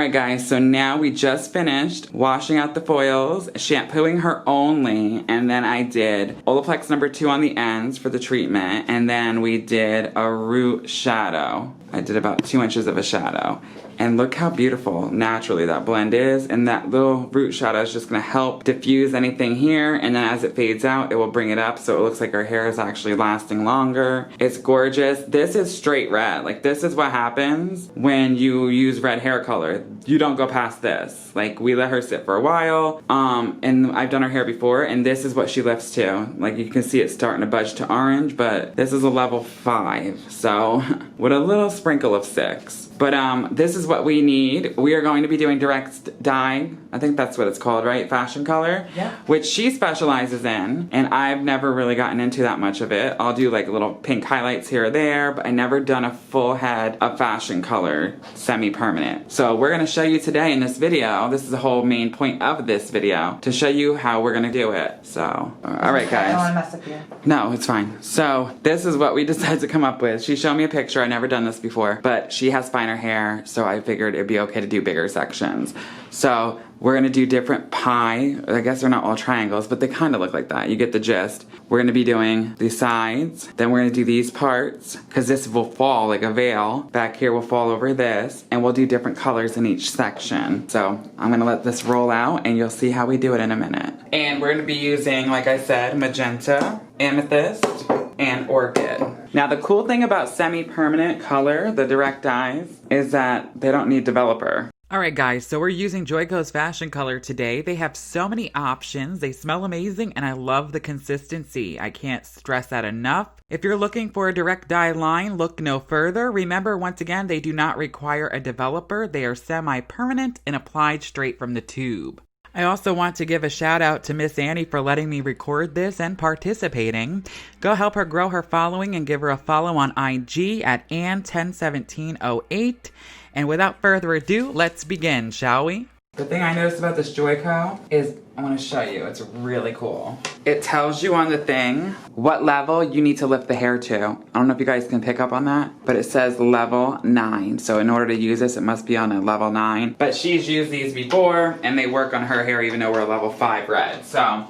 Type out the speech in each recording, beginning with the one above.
Alright guys, so now we just finished washing out the foils, shampooing her only, and then I did Olaplex number 2 on the ends for the treatment, and then we did a root shadow. I did about 2 inches of a shadow. And look how beautiful naturally that blend is, and that little root shadow is just gonna help diffuse anything here, and then as it fades out, it will bring it up so it looks like our hair is actually lasting longer. It's gorgeous. This is straight red. Like, this is what happens when you use red hair color. You don't go past this. Like, we let her sit for a while, and I've done her hair before, and this is what she lifts to. Like, you can see it's starting to budge to orange, but this is a level 5, so with a little sprinkle of 6. But this is what we need. We are going to be doing direct dye. I think that's what it's called, right? Fashion color? Yeah. Which she specializes in, and I've never really gotten into that much of it. I'll do like little pink highlights here or there, but I never done a full head of fashion color semi-permanent. So we're gonna show you today in this video, this is the whole main point of this video, to show you how we're gonna do it. So, all right guys. I don't wanna mess up you. No, it's fine. So this is what we decided to come up with. She showed me a picture. I've never done this before, but she has finer hair, so I figured it'd be okay to do bigger sections. So we're gonna do different pie. I guess they're not all triangles, but they kind of look like that. You get the gist. We're gonna be doing the sides, then we're gonna do these parts, because this will fall like a veil. Back here will fall over this, and we'll do different colors in each section. So I'm gonna let this roll out, and you'll see how we do it in a minute. And we're gonna be using, like I said, magenta, amethyst, and orchid. Now the cool thing about semi-permanent color, the direct dyes, is that they don't need developer. Alright guys, so we're using Joico's Fashion Color today. They have so many options, they smell amazing, and I love the consistency. I can't stress that enough. If you're looking for a direct dye line, look no further. Remember, once again, they do not require a developer. They are semi-permanent and applied straight from the tube. I also want to give a shout out to Miss Annie for letting me record this and participating. Go help her grow her following and give her a follow on IG at Ann101708. And without further ado, let's begin, shall we? The thing I noticed about this Joico is, I want to show you, it's really cool. It tells you on the thing what level you need to lift the hair to. I don't know if you guys can pick up on that, but it says level 9. So in order to use this, it must be on a level 9. But she's used these before, and they work on her hair even though we're a level 5 red. So,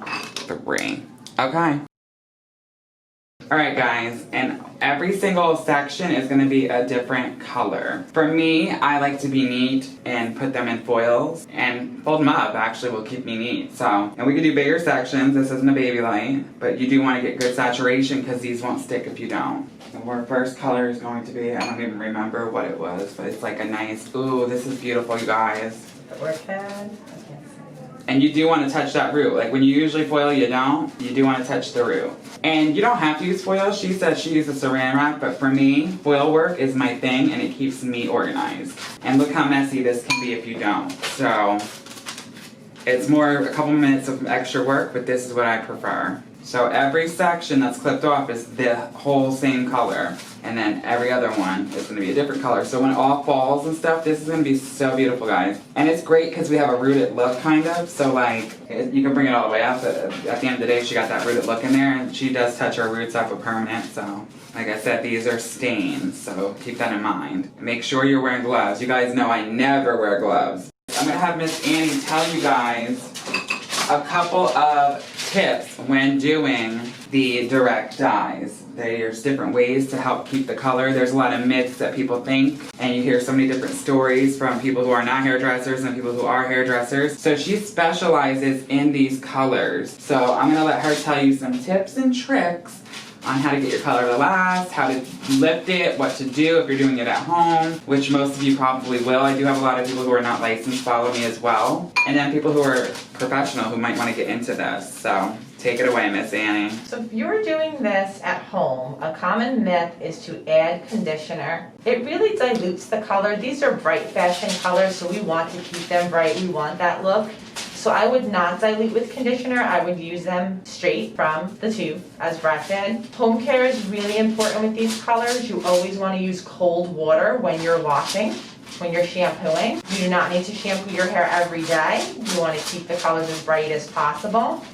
3. Okay. Alright guys, and every single section is going to be a different color. For me, I like to be neat and put them in foils, and fold them up actually will keep me neat. So, and we can do bigger sections. This isn't a baby light, but you do want to get good saturation because these won't stick if you don't. And our first color is going to be, I don't even remember what it was, but it's like a nice, ooh, this is beautiful, you guys. The orchid. And you do want to touch that root. Like when you usually foil, you don't. You do want to touch the root. And you don't have to use foil. She said she uses saran wrap, but for me, foil work is my thing and it keeps me organized. And look how messy this can be if you don't. So it's more a couple minutes of extra work, but this is what I prefer. So every section that's clipped off is the whole same color. And then every other one is going to be a different color. So when it all falls and stuff, this is going to be so beautiful, guys. And it's great because we have a rooted look, kind of. So, like, you can bring it all the way up. But at the end of the day, she got that rooted look in there. And she does touch her roots up with permanent. So, like I said, these are stains. So keep that in mind. Make sure you're wearing gloves. You guys know I never wear gloves. I'm going to have Miss Annie tell you guys a couple of tips when doing the direct dyes. There's different ways to help keep the color. There's a lot of myths that people think, and you hear so many different stories from people who are not hairdressers and people who are hairdressers. So she specializes in these colors. So I'm gonna let her tell you some tips and tricks on how to get your color to last, how to lift it, what to do if you're doing it at home, which most of you probably will. I do have a lot of people who are not licensed follow me as well. And then people who are professional who might want to get into this. So take it away, Miss Annie. So if you're doing this at home, a common myth is to add conditioner. It really dilutes the color. These are bright fashion colors, so we want to keep them bright. We want that look. So I would not dilute with conditioner. I would use them straight from the tube, as Brett did. Home care is really important with these colors. You always want to use cold water when you're washing, when you're shampooing. You do not need to shampoo your hair every day. You want to keep the colors as bright as possible.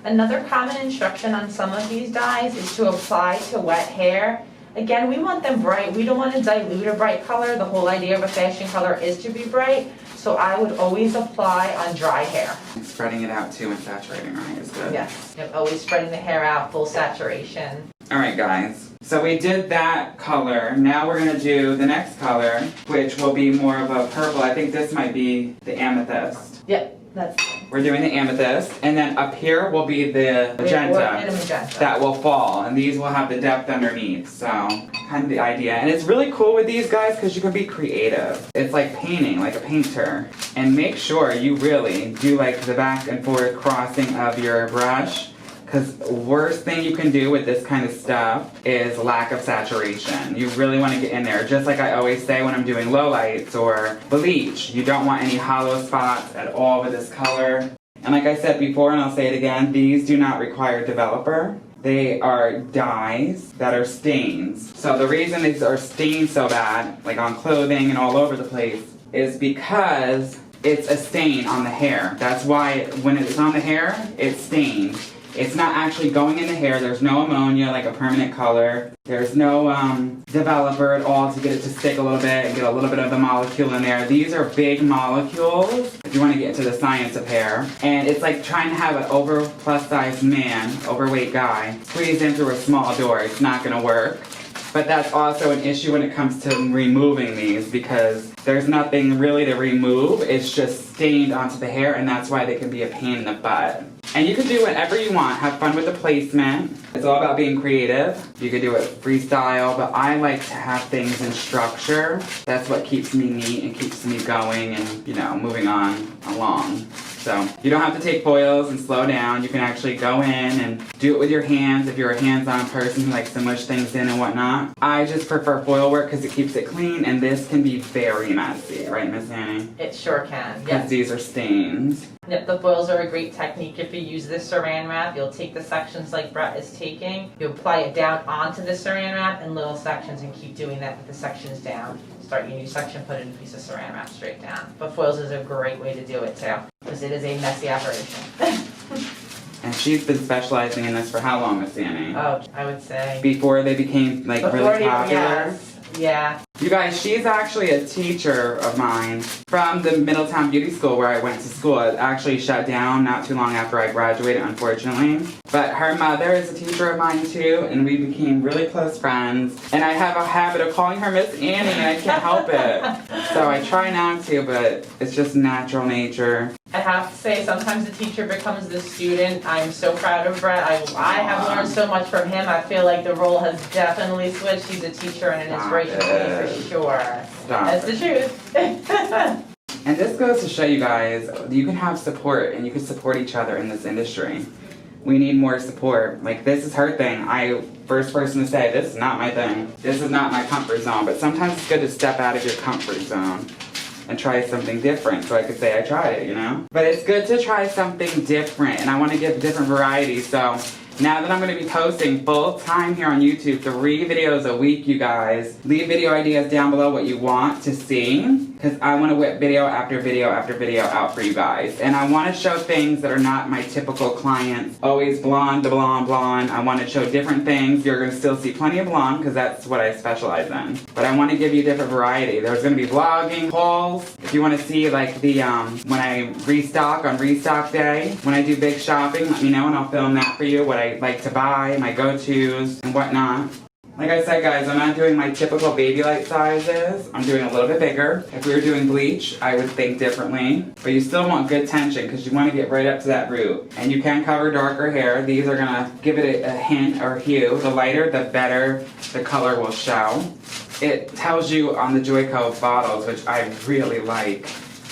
Another common instruction on some of these dyes is to apply to wet hair. Again, we want them bright. We don't want to dilute a bright color. The whole idea of a fashion color is to be bright. so I would always apply on dry hair. And spreading it out too and saturating, right, is good. Yes, I'm always spreading the hair out, full saturation. Alright guys, so we did that color. Now we're going to do the next color, which will be more of a purple. I think this might be the amethyst. Yep, that's We're doing the amethyst, and then up here will be the magenta that will fall, and these will have the depth underneath, so kind of the idea. And it's really cool with these guys because you can be creative. It's like painting, like a painter. And make sure you really do like the back and forth crossing of your brush, because worst thing you can do with this kind of stuff is lack of saturation. You really want to get in there. Just like I always say when I'm doing lowlights or bleach, you don't want any hollow spots at all with this color. And like I said before, and I'll say it again, these do not require developer. They are dyes that are stains. So the reason these are stained so bad, like on clothing and all over the place, is because it's a stain on the hair. That's why when it's on the hair, it's stained. It's not actually going in the hair. There's no ammonia like a permanent color. There's no developer at all to get it to stick a little bit and get a little bit of the molecule in there. These are big molecules if you want to get into the science of hair. And it's like trying to have an over plus size man, overweight guy, squeeze in through a small door. It's not going to work. But that's also an issue when it comes to removing these because there's nothing really to remove. It's just stained onto the hair, and that's why they can be a pain in the butt. And you can do whatever you want. Have fun with the placement. It's all about being creative. You can do it freestyle, but I like to have things in structure. That's what keeps me neat and keeps me going and, you know, moving on along. So you don't have to take foils and slow down. You can actually go in and do it with your hands if you're a hands-on person who likes to mush things in and whatnot. I just prefer foil work because it keeps it clean, and this can be very messy, right, Miss Annie? It sure can, Because yes. these are stains. Yep, the foils are a great technique. If you use this saran wrap, you'll take the sections like Brett is taking, you apply it down onto the saran wrap in little sections and keep doing that with the sections down. Start your new section, put in a piece of saran wrap straight down. But foils is a great way to do it too, because it is a messy operation. And she's been specializing in this for how long, Miss Annie? Oh, I would say. Before they became like really popular? Yes. Yeah. You guys, she's actually a teacher of mine from the Middletown Beauty School where I went to school. It actually shut down not too long after I graduated, unfortunately. But her mother is a teacher of mine too, and we became really close friends. And I have a habit of calling her Miss Annie, and I can't help it. So I try not to, but it's just natural nature. I have to say, sometimes the teacher becomes the student. I'm so proud of Brett. I have learned so much from him. I feel like the role has definitely switched. He's a teacher and an inspiration for me for sure. That's the truth. And this goes to show you guys, you can have support and you can support each other in this industry. We need more support. Like, this is her thing. First person to say, this is not my thing. This is not my comfort zone. But sometimes it's good to step out of your comfort zone and try something different, so I could say I tried it, you know? But it's good to try something different, and I want to give different varieties, so now that I'm going to be posting full time here on YouTube, 3 videos a week, you guys, leave video ideas down below what you want to see, because I want to whip video after video after video out for you guys. And I want to show things that are not my typical clients. Always blonde to blonde, blonde. I want to show different things. You're going to still see plenty of blonde, because that's what I specialize in. But I want to give you a different variety. There's going to be vlogging, hauls. If you want to see like the, when I restock on restock day, when I do big shopping, let me know and I'll film that for you, what I like to buy, my go-tos and whatnot. Like I said, guys, I'm not doing my typical baby light sizes. I'm doing a little bit bigger. If we were doing bleach, I would think differently. But you still want good tension because you want to get right up to that root. And you can cover darker hair. These are going to give it a hint or hue. The lighter, the better the color will show. It tells you on the Joico bottles, which I really like,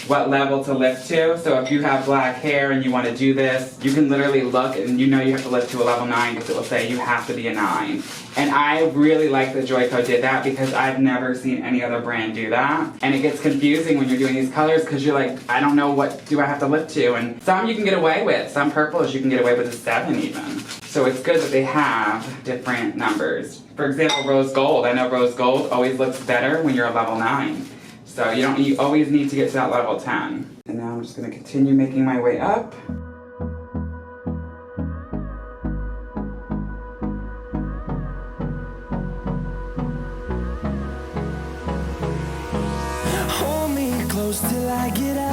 what level to lift to. So if you have black hair and you want to do this, you can literally look and you know you have to lift to a level 9 because it will say you have to be a 9. And I really like that Joico did that because I've never seen any other brand do that. And it gets confusing when you're doing these colors because you're like, I don't know what do I have to lift to. And some you can get away with. Some purples you can get away with a 7 even. So it's good that they have different numbers. For example, rose gold. I know rose gold always looks better when you're a level 9. So you always need to get to that level 10. And now I'm just going to continue making my way up. Hold me close till I get out.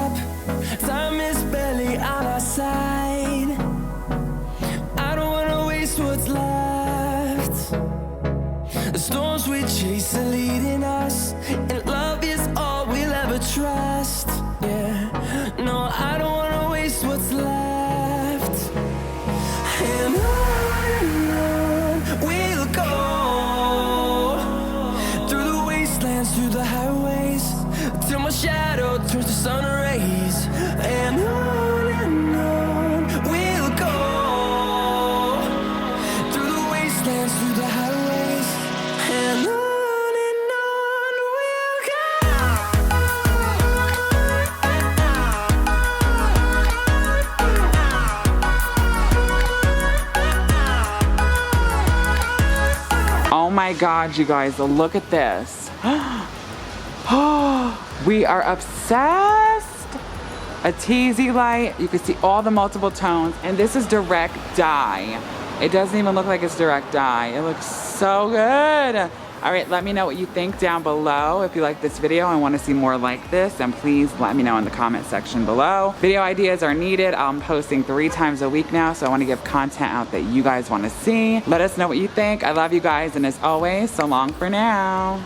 Time is barely on our side. I don't wanna waste what's left. The storms we chase are leading us, and love is all we'll ever trust. Yeah, no, I don't wanna waste what's left. And on we'll go, through the wastelands, through the highways, till my shadow turns to sun rays. And on we'll go, through the wastelands, through the highways, and on we'll Oh my God, you guys, look at this. We are obsessed. A teasy light. You can see all the multiple tones, and this is direct dye. It doesn't even look like it's direct dye. It looks so good. All right, let me know what you think down below. If you like this video and want to see more like this, then please let me know in the comment section below. Video ideas are needed. I'm posting 3 times a week now, so I want to give content out that you guys want to see. Let us know what you think. I love you guys, and as always, so long for now.